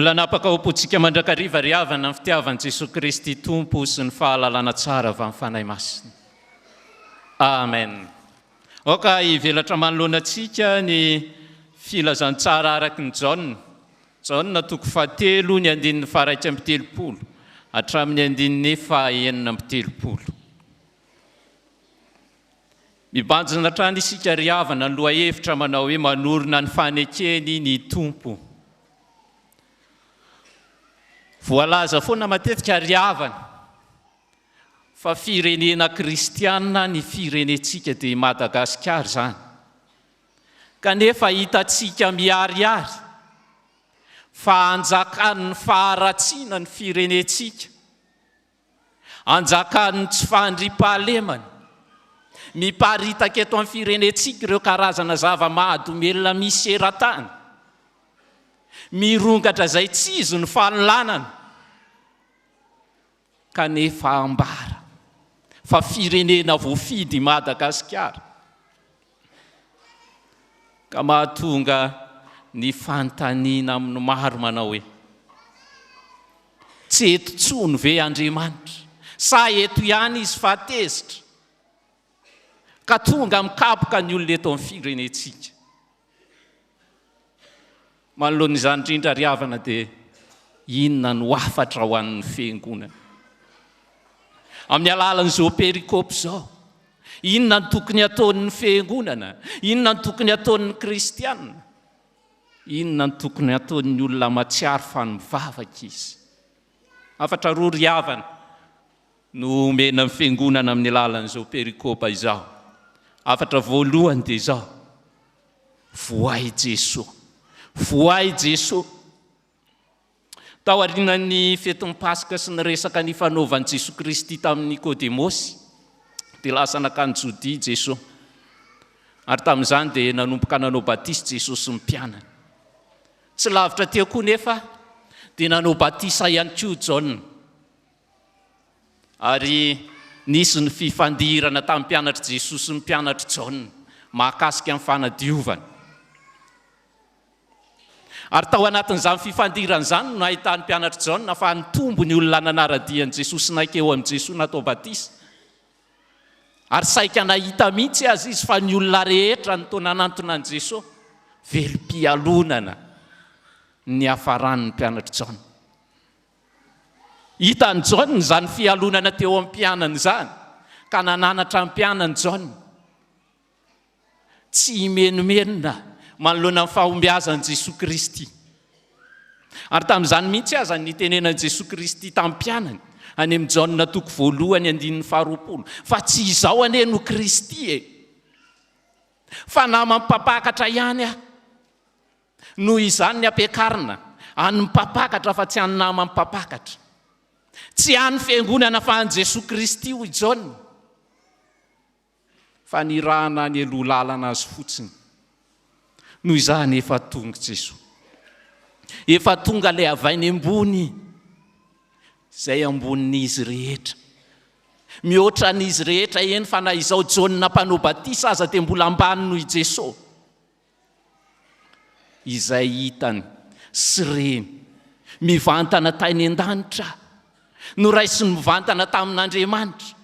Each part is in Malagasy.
Mila napakaopontsika mandrakariva ry havana amin'ny fitiavan'i Jesosy Kristy Tompo sy ny fahalalana tsara avy amin'ny fanahy masina. Amen. Oka hivelatra manoloanantsika ny filazantsara araky ny Jaona. Jaona toko 7 ny andininy faraika amby 30 hatramin'ny andininy fahaenina amby 30. Mibanjina hatrany isika ry havana ny lohahevitra manao hoe manorina ny fanekeny ny Tompo. Voalaza foana matetika ry havana fa firenena kristiana ny firenetsika dia Madagasikara zany. Kanefa hitatsika miharihary fa anjakan'ny faharatsiana ny firenetsika, anjakan'ny tsy fandriampahalemana, miparitaka eto amin'ny firenetsika ireo karazana zava-mahadomelona misy eran-tany, mirongatra izay tsy izo ny fanolanana, kanefa ambara fa firenena voafidy Madagasikara. Ka mahatonga ny fanontaniana amin'ny maro manao hoe tsy eto tsony ve Andriamanitra, sa eto ihany izy fahatezitra, ka tonga mikapoka ny olona eto amin'ny firenetsika. Manoloan'izany indrindra ry havana dia inona no hafatra ho an'ny fiangonana? Amin'ny alalan'izao perikopy izao, inona ny tokony ataon'ny fiangonana? Inona ny tokony ataon'ny kristianina? Inona ny tokony ataon'ny olona matsiaro fa ny mivavaka izy? Hafatra roa ry havana no omena amin'ny fiangonana amin'ny alalan'izao perikopa izao. Hafatra voalohany dia izao: voay Jesosy. Voay Jesosy. Tao aorianan'ny fetin'ny Pasika sy ny resaka ny fanaovan'i Jesosy Kristy tamin'ny Nikodemosy dia lasa nakany Jodia Jesosy. Ary tamin'izany dia nanomboka nanao batisa Jesosy sy ny mpianany. Tsy lavitra teo koa nefa dia nanao batisa ihany koa Jaona. Ary nisy ny fifandirana tamin'ny mpianatra Jesosy sy ny mpianatra Jaona mahakasika amin'ny fanadiovana. Ary tao anatin'izany fifandirana izany no nahitany mpianatra Jaona fa nitombo ny olona nanaradian'i Jesosy naika eo amin'ny Jesosy natao batisa. Ary saika nahita mihitsy azy izy fa ny olona rehetra ny tao nanantona an'i Jesosy velim-pialonana ny hafaran'ny mpianatra Jaona. Hitany Jaona izany fialonana teo amin'ny mpianany izany, ka nananatra amin'ny mpianany Jaona tsy imenomenona manoloana amin'ny fahombiazan'i Jesosy Kristy. Ary tamin'izany mihitsy aza ny tenenan'i Jesosy Kristy tamin'ny mpianany any amin'ny Jaona toko 1:20 fa tsy izao anie no Kristy e, fa na mampapakatra ihany aho. Noho izany ny ampiakarina any mipapakatra fa tsy any nama mipapakatra, tsy any fiangonana fa any Jesosy Kristy hoy Jaona, fa nirahana any aloha lalana azy fotsiny. Noho izany efa tonga Jesosy, efa tonga ilay avainy ambony, izay ambonin'izy rehetra. Mihoatra n'izy rehetra eny fa na izao Jaona mpanao batisa aza dia mbola ambany noho i Jesosy. Izay hitany sy reny mivantana tany an-danitra, no raisy ny mivantana tamin'Andriamanitra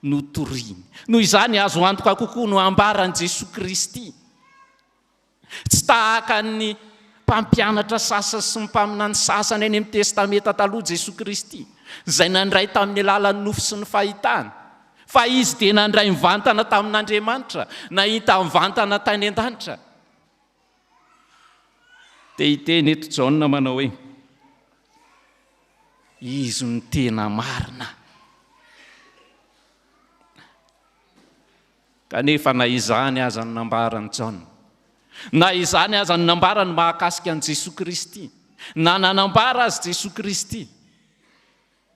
no Toriteny. Noho izany azo antoka kokoa no ambaran'i Jesosy Kristy. Tsy tahaka ny mpampianatra sasany sy ny mpaminany sasany any amin'ny testameta taloha Jesosy Kristy, izay nandray tamin'ny alalan'ny nofo sy ny fahitana, fa izy dia nandray mivantana tamin'Andriamanitra, nahita mivantana tany an-danitra. Dia hiteny eto Jaona manao hoe izy ny tena marina. Kanefa na izany aza ny nambarany Jaona, na izany aza ny nambarany mahakasika an'i Jesosy Kristy, na nanambara azy Jesosy Kristy,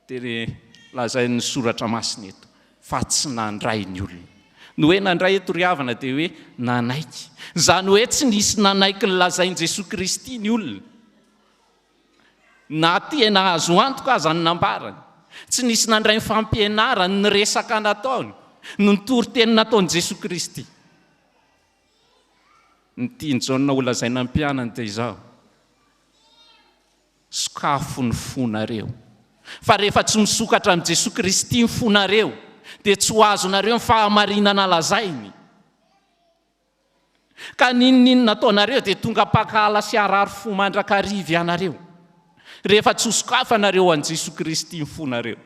dia lazainy soratra masina eto fa tsy nandray ny olona. No hoe nandray eto ry havana dia hoe nanaiky. Izany hoe tsy nisy nanaiky ny lazainy Jesosy Kristy ny olona, na tena azo antoka aza ny nambarany. Tsy nisy nandray ny fampianarany ny resaka nataony, ny toriteny nataon'i Jesosy Kristy. Ny tiany Jaona ho lazaina ny mpianany dia izao: sokafo ny fonareo. Fa rehefa tsy misokatra amin'ny Jesosy Kristy ny fonareo, dia tsy ho azonareo ny fahamarinana lazainy. Ka ninona nataonareo dia tonga pakala sy arary fo mandrakariva ianareo. Rehefa tsy sokafanareo an Jesosy Kristy ny fonareo.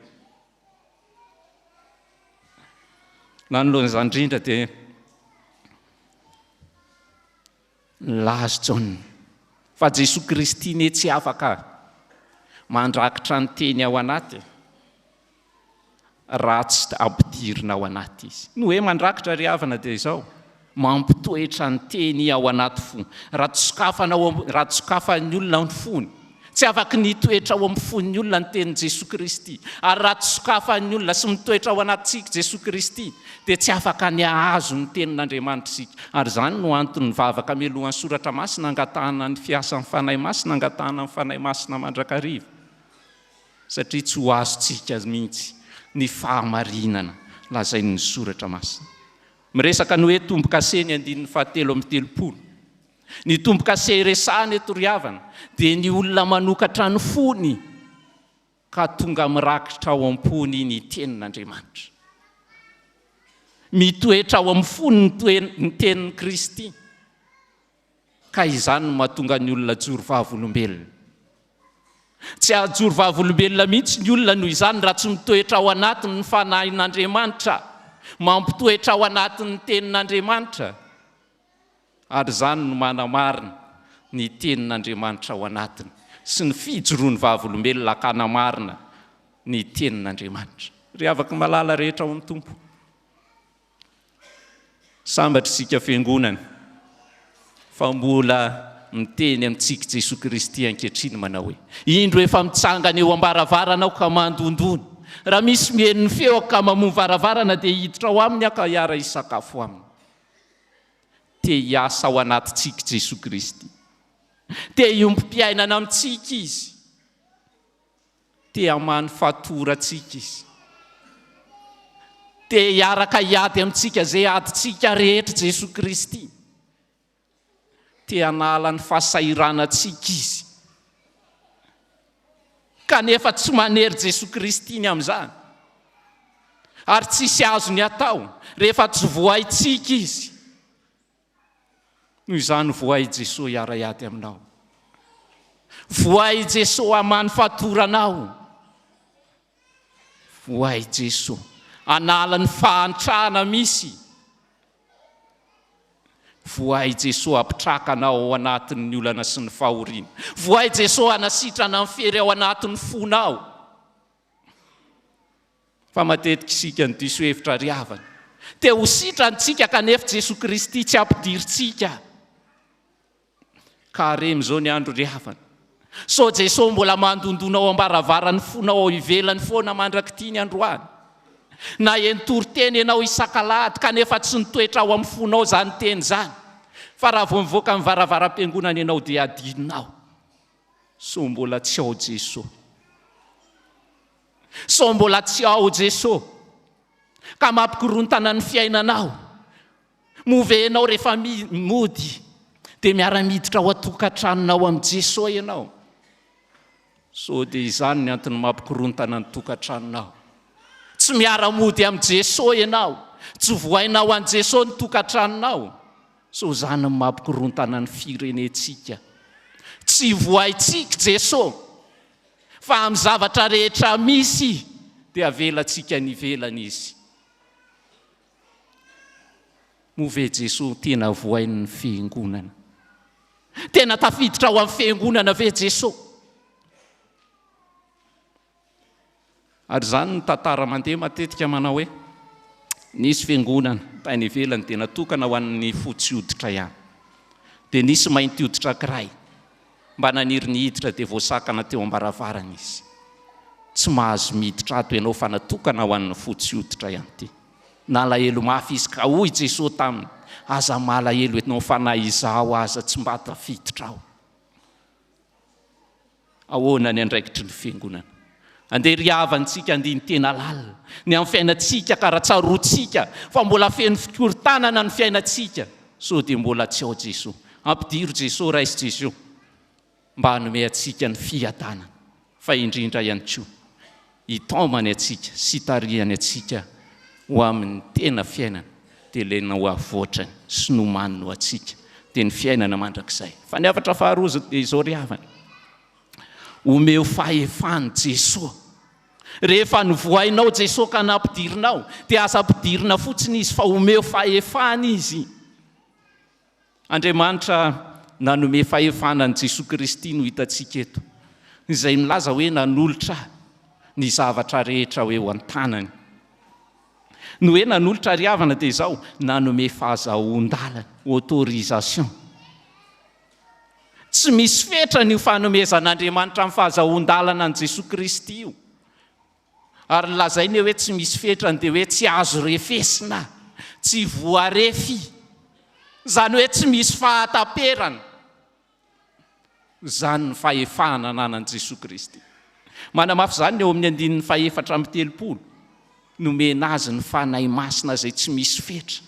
Nanoloan'izany indrindra dia lazo Jaona fa Jesosy Kristy ne tsy afaka mandrakitra ny teny ao anaty raha tsy ampidirina ao anaty izy. No hoe mandrakitra ry havana dia izao, mampitoetra ny teny ao anaty fo. Raha tsy sokafan'ny olona ny fony, tsy afaka nitoetra ao amin'ny fon'ny olona ny tenin' Jesosy Kristy. Ary raha tsy sokafan'ny olona sy mitoetra ao anatintsika Jesosy Kristy, dia tsy afaka ny ahazo ny tenin'Andriamanitra sika. Ary izany no antony mivavaka mialohan'ny soratra masina angatahana ny fiasan'ny fanahy masina, angatahana ny fanahy masina mandrakariva. Satria tsy ho azontsika mihitsy ny fahamarinana lazainy ny soratra masina. Miresaka ny hoe tombo-kase ny 7:30. Ny tombo-kase resahana eto ry havana dia ny olona manokatra ny fony ka tonga mirakitra ao am-pony ny tenin'Andriamanitra. Mitoetra ao amin'ny fony ny tenin'i Kristy. Ka izany no mahatonga ny olona joro vavolombelona. Tsy ahajoro vavolombelona mihitsy ny olona noho izany raha tsy mitoetra ao anatin'ny fanahin'Andriamanitra, mampitoetra ao anatin'ny tenin'Andriamanitra. Ary izany no manamarina ny tenin'Andriamanitra ao anatiny sy ny fijoroan'ny vavolombelona akanamarina ny tenin'Andriamanitra. Ry afaka malala rehetra ao amin'ny Tompo. Sambatra isika fiangonana fa mbola miteny amintsika Jesosy Kristy ankehitriny manao hoe indro efa mitsangana eo am-baravarana ka mandondony. Raha misy mihenony feo ka mamono varavarana dia hiditra ao aminy aka hiara hisakafo aminy. Te hiasa ao anatintsika Jesosy Kristy. Te hiompi-piainana amintsika izy. Te hamany fatorantsika izy. Te hiaraka hiady amintsika izay adintsika rehetra Jesosy Kristy. Te hanala ny fahasahiranantsika izy. Kanefa tsy manery Jesosy Kristy ny amin'izany. Ary tsisy azo ny atao rehefa tsy voahintsika izy. Noho izany voahy Jesosy hiara-hiady aminao. Voahy Jesosy hamany fatoranao. Voahy Jesosy hanala ny fahantrana misy. Voahy Jesosy hampitrakanao ao anatin'ny olana sy ny fahoriana. Voahy Jesosy hanasitrana ny fery ao anatin'ny fonao. Fa matetika isika ny diso hevitra ry havana. Te ho sitrantsika kanefa Jesosy Kristy tsy ampidiritsika. Ka remy zao ny andro ry havana. So Jesosy mbola mandondonao ambaravarany fonao ao ivelany foana mandrakity ny androany. Na eny Toriteny ianao isan-kalahady kanefa tsy nitoetra ao amin'ny fonao zany teny zany. Fa raha vao mivoaka amin'ny varavaram-piangonana ianao dia adinonao. So mbola tsy ao Jesosy. So mbola tsy ao Jesosy. Ka mampikorontana ny fiainanao. Movenao rehefa mody dia miara-miditra ao atokantranonao amin'ny Jesosy ianao. So dia izany ny antony mampikorontana ny tokantranonao. Tsy miara-mody amin'ny Jesosy ianao. Tsy vohainao an Jesosy ny tokantranonao. So zany ny mampikorontana ny firenetsika. Tsy vohaintsika Jesosy. Fa amin'ny zavatra rehetra misy dia avelatsika nivelana izy. Move Jesosy tena vohain'ny fiangonana. Tena tafiditra ao amin'ny fiangonana ve Jesosy? Ary zany ny tantara mandeha matetika manao hoe nisy fiangonana tany ivelany dia natokana ho an'ny fotsy hoditra ihany. Dia nisy mainty hoditra kiray mba naniry ny hiditra dia voasakana teo ambaravarana izy. Tsy mahazo miditra ato ianao fa natokana ho an'ny fotsy hoditra ihany ty. Nalahelo mafy izy ka hoy Jesosy taminy, aza malahelo enao fanahy izao aza tsy mba tafiditra ao. Ahoana ny andraikitry ny fiangonana. Andeha ry havantsika andiny tena lalina. Ny amin'ny fiainantsika ka raha tsaroantsika fa mbola feno fikorontanana ny fiainantsika. So dia mbola tsy ao Jesosy. Ampidiro Jesosy raisy Jesosy. mba hanome antsika ny fiadanana fa indrindra ihany koa hitaomany antsika sy tarihany antsika ho amin'ny tena fiainana dia ilay ho avoatrany sy nomany ho antsika dia ny fiainana mandrakizay. Fa ny hafatra faharoa dia izao ry havana, omeo fahefany Jesosy. Rehefa novoainao Jesosy ka nampidirinao dia aza ampidirina fotsiny izy fa omeo fahefany izy. Andriamanitra nanome fahefana ny Jesosy Kristy no hitantsika eto, izay milaza hoe nanolotra ny zavatra rehetra hoe ho an-tànany. No hoe nanolotra ry havana dia izao nanome fahazahoan-dalana, autorisation. Tsy misy fetra ny fanomezan'Andriamanitra amin'ny fahazahoan-dalana ny Jesosy Kristy io. Ary lazainy hoe tsy misy fetrany dia hoe tsy azo refesina, tsy voarefy. Zany hoe tsy misy fahataperana. Zany ny fahefana ananan Jesosy Kristy. Manamafy zany eo amin'ny andininy fahefatra amby 30 nomena azy ny fanahy masina izay tsy misy fetra.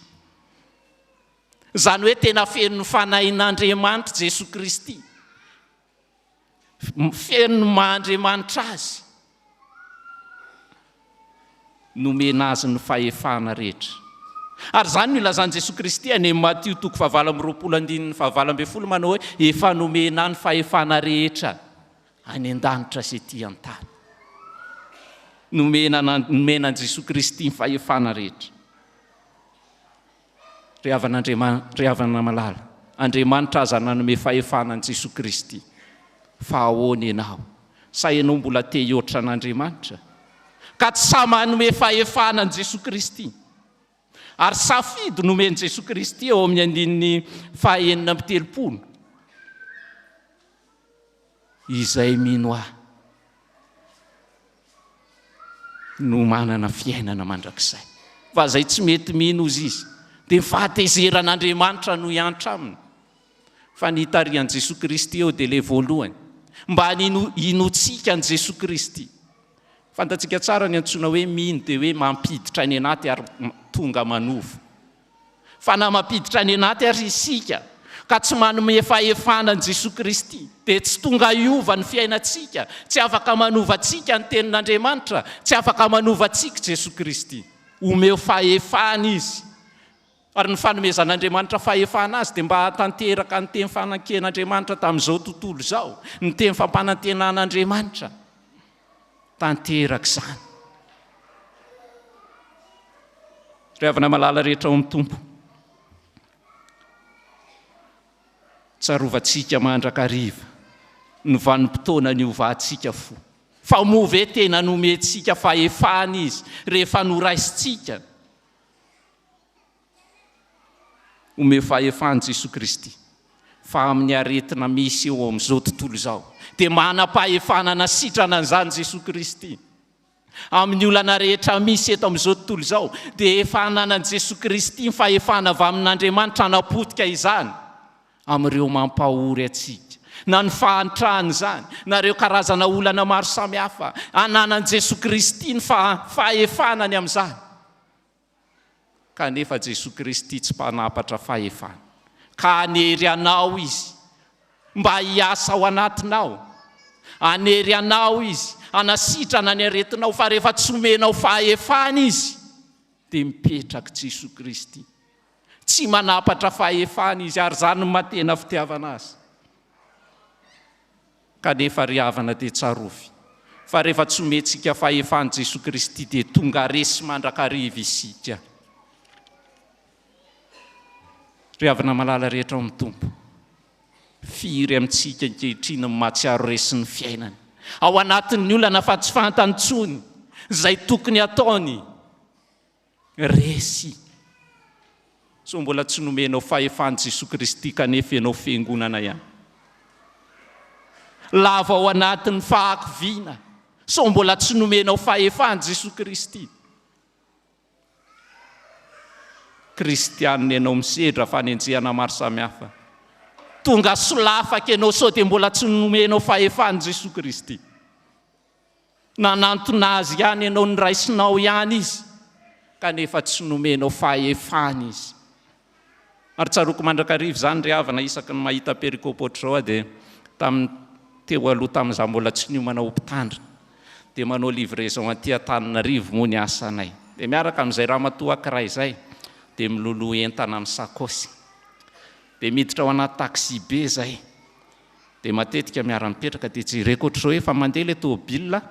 Zany hoe tena feno ny fanahin'Andriamanitra Jesosy Kristy. Feno ny maha-Andriamanitra azy. Nomena azy ny fahefana rehetra. Ary zany no ilazany Jesosy Kristy any Matthieu 7:20 manao hoe efa nomena ny fahefana rehetra any an-danitra sy ety an-tany. Nomena Jesosy Kristy ny fahefana rehetra. Ry havana malala, Andriamanitra aza nanome fahefana ny Jesosy Kristy. Fa ahoana ianao? Sa ianao mbola te hihoatra an'Andriamanitra? Ka tsy sa manome fahefana ny Jesosy Kristy. Ary safidy nomeny Jesosy Kristy eo amin'ny andininy 9:30. Izay mino ahy no manana fiainana mandrakizay. Fa zay tsy mety mino izy dia fahatezeran'Andriamanitra no hiantra aminy. Fa ny hitarihan'i Jesosy Kristy eo dia ilay voalohany mba hinotsika an Jesosy Kristy. Fantatsika tsara ny antsoina hoe mino dia hoe mampiditra any anaty ary tonga manova. Fa na mampiditra any anaty ary isika ka tsy manome fahefana ny Jesosy Kristy dia tsy tonga hiova ny fiainantsika, tsy afaka manova antsika ny tenin'Andriamanitra, tsy afaka manova antsika Jesosy Kristy. Omeo fahefana izy. Ary ny fanomezan'Andriamanitra fahefana azy dia mba hatanteraka ny teny fanaken'Andriamanitra tamin'izao tontolo izao, ny teny fampanantenan'Andriamanitra. Tanteraka izany. Ry havana malala rehetra ao amin'ny Tompo, tsarovantsika mandrakariva ny vanim-potoana ny ovantsika fo. Fa moa ve tena nomentsika fahefana izy rehefa noraisitsika? Omeo fahefana Jesosy Kristy. Fa amin'ny aretina misy eo amin'izao tontolo izao dia manam-pahefana na sitrana an'izany Jesosy Kristy. Amin'ny olana rehetra misy eto amin'izao tontolo izao dia efa ananan Jesosy Kristy ny fahefana avy amin'Andriamanitra hanapotika izany amin'ireo mampahory antsika. Na ny fahantrahany izany, na ireo karazana olana maro samihafa, ananan Jesosy Kristy ny fahefanany amin'izany. Kanefa Jesosy Kristy tsy mpanapatra fahefana. Ka anery anao izy mba hiasa ao anatinao. Anery anao izy anasitrana ny aretinao, fa rehefa tsy omenao fahefana izy dia mipetraka Jesosy Kristy. Tsy manapatra fahefana izy ary zany matena fitiavana azy. Kanefa ry havana dia tsarovy. Fa rehefa tsy omentsika fahefana Jesosy Kristy dia tonga resy mandrakariva isika. Ry havana malala rehetra ao amin'ny Tompo, firy amintsika ankehitriny mahatsiaro resin'ny fiainany. Ao anatin'ny olana fa tsy fantany intsony izay tokony ataony resy. So mbola tsy nomenao fahefana Jesosy Kristy kanefa ianao fiangonana ihany. Lava ao anatin'ny fahakiviana, so mbola tsy nomenao fahefana Jesosy Kristy. Kristianina ianao misedra fanenjehana maro samihafa. Tonga solafaka ianao so dia mbola tsy nomenao fahefana Jesosy Kristy. Nanantona azy ihany ianao niraisinao ihany izy, kanefa tsy nomenao fahefana izy. Ary tsaroko mandrakariva zany ry havana isaky ny mahita perikôpy ohatr'izao dia tamin'ny teo aloha tamin'izaho mbola tsy niomana ho mpitandrina, dia manao livraison aty an-Tananarivo moa ny asanay. Dia miaraka amin'izay ramatoa ankiray izay dia miloloha entana amin'ny sakosy. Dia miditra ao anaty taxi be izay. Dia matetika miara-mipetraka dia jereko ohatr'izao hoe efa mandeha ilay tômôbilina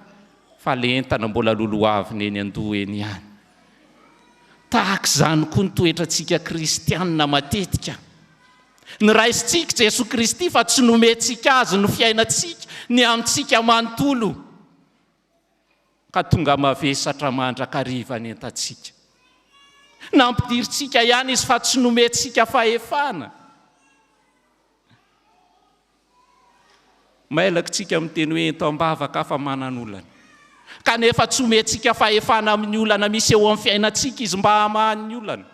fa ilay entana mbola lolohaviny eny an-doha eny ihany. Tahaka izany koa ny toetrantsika kristianina matetika. Niraisintsika Jesosy Kristy fa tsy nomentsika azy no fiainantsika ny amintsika manontolo ka tonga mavesatra mandrakariva ny entantsika. Nampidiritsika ihany izy fa tsy nomentsika fahefana. Mailakitsika miteny hoe ento ambavaka fa manan'olana. Kanefa tsy omentsika fahefana amin'ny olana misy eo amin'ny fiainantsika izy mba hamahan'ny olana.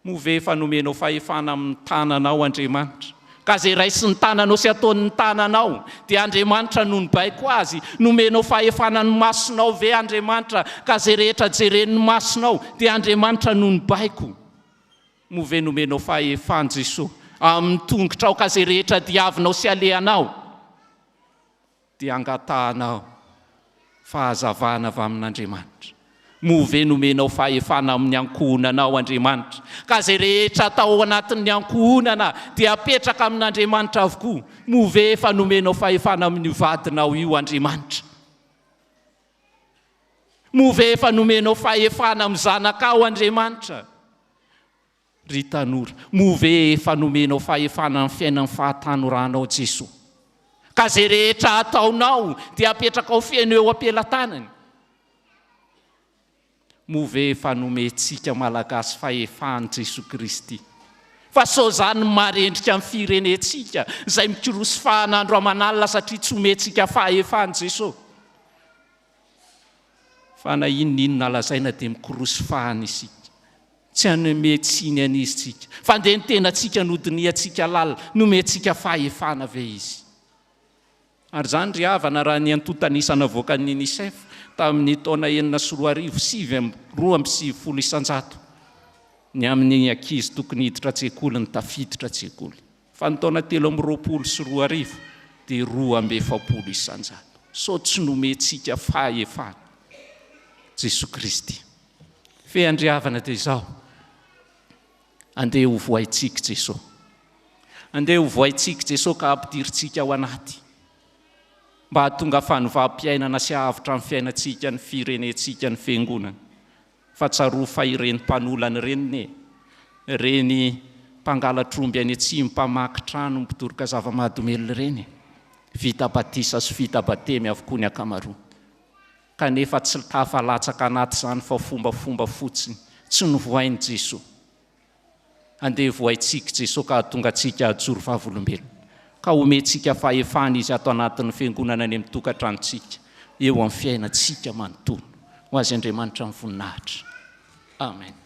Move efa nomenao fahefana amin'ny tananao Andriamanitra. Ka zay raisy ny tananao sy ataon'ny tananao dia Andriamanitra no nibaiko azy. Nomenao fahefana ny masonao ve Andriamanitra, ka zay rehetra jeren'ny masonao dia Andriamanitra no nibaiko. Move nomenao fahefana Jesosy amin'ny tongotrao, ka zay rehetra diavinao sy alehanao dia angatahanao fahazavana avy amin'Andriamanitra. Move nomenao fahefana amin'ny ankohonanao Andriamanitra, ka zay rehetra atao anatin'ny ankohonana dia apetraka amin'Andriamanitra avokoa. Move efa nomenao fahefana amin'ny vadinao io Andriamanitra. Move efa nomenao fahefana amin'ny zanakao Andriamanitra. Ry tanora, move efa nomenao fahefana amin'ny fiainan'ny fahatanoranao Jesosy. Ka zay rehetra ataonao dia apetraka ao fiaino eo ampelantanany. Move efa nomentsika malagasy fahefany Jesosy Kristy. Fa sao zany marendrika amin'ny firenentsika izay mikirosy fahan'andro aman'alina satria tsy omentsika fahefany Jesosy. Fa na inona lazaina dia mikirosy fahany isika. Tsy hanometsiny an'izy tsika. Fa ndeha ny tenantsika nodiniantsika lalina nomentsika fahefana ve izy. Ary zany ry havana raha ny antotanisana voaka ny UNICEF tamin'ny taona 1927 ny amin'ny ankizy tokony hiditra an-tsekoly ny tafiditra an-tsekoly. Fa ny taona 2022 dia 220 isan-jato. So tsy nomentsika fahefana Jesosy Kristy. Fe andriavana dia izao. Andeha ho voaitsika Jesosy. Andeha ho voaitsika Jesosy ka ampidiritsika ao anaty. Mba hahatonga fanovam-piainana sy hafatra amin'ny fiainantsika ny firenentsika ny fiangonana. Fa tsaroa fa ireny mpanolana reny mpangalatromby any atsimo, mpamaky trano, mpitoroka zava-mahadomelona reny. Vita batisa sy vita batemy avokoa ny akamaroa. Kanefa tsy tafalatsaka anaty izany fa fombafomba fotsiny, tsy novoainy Jesosy. Andeha voaitsika Jesosy ka hahatonga antsika hajoro vavolombelona. Ka omentsika fahefana izy ato anatin'ny fiangonana any amin'ny tokantranontsika, eo amin'ny fiainantsika manontolo. Ho azy Andriamanitra ny voninahitra. Amen.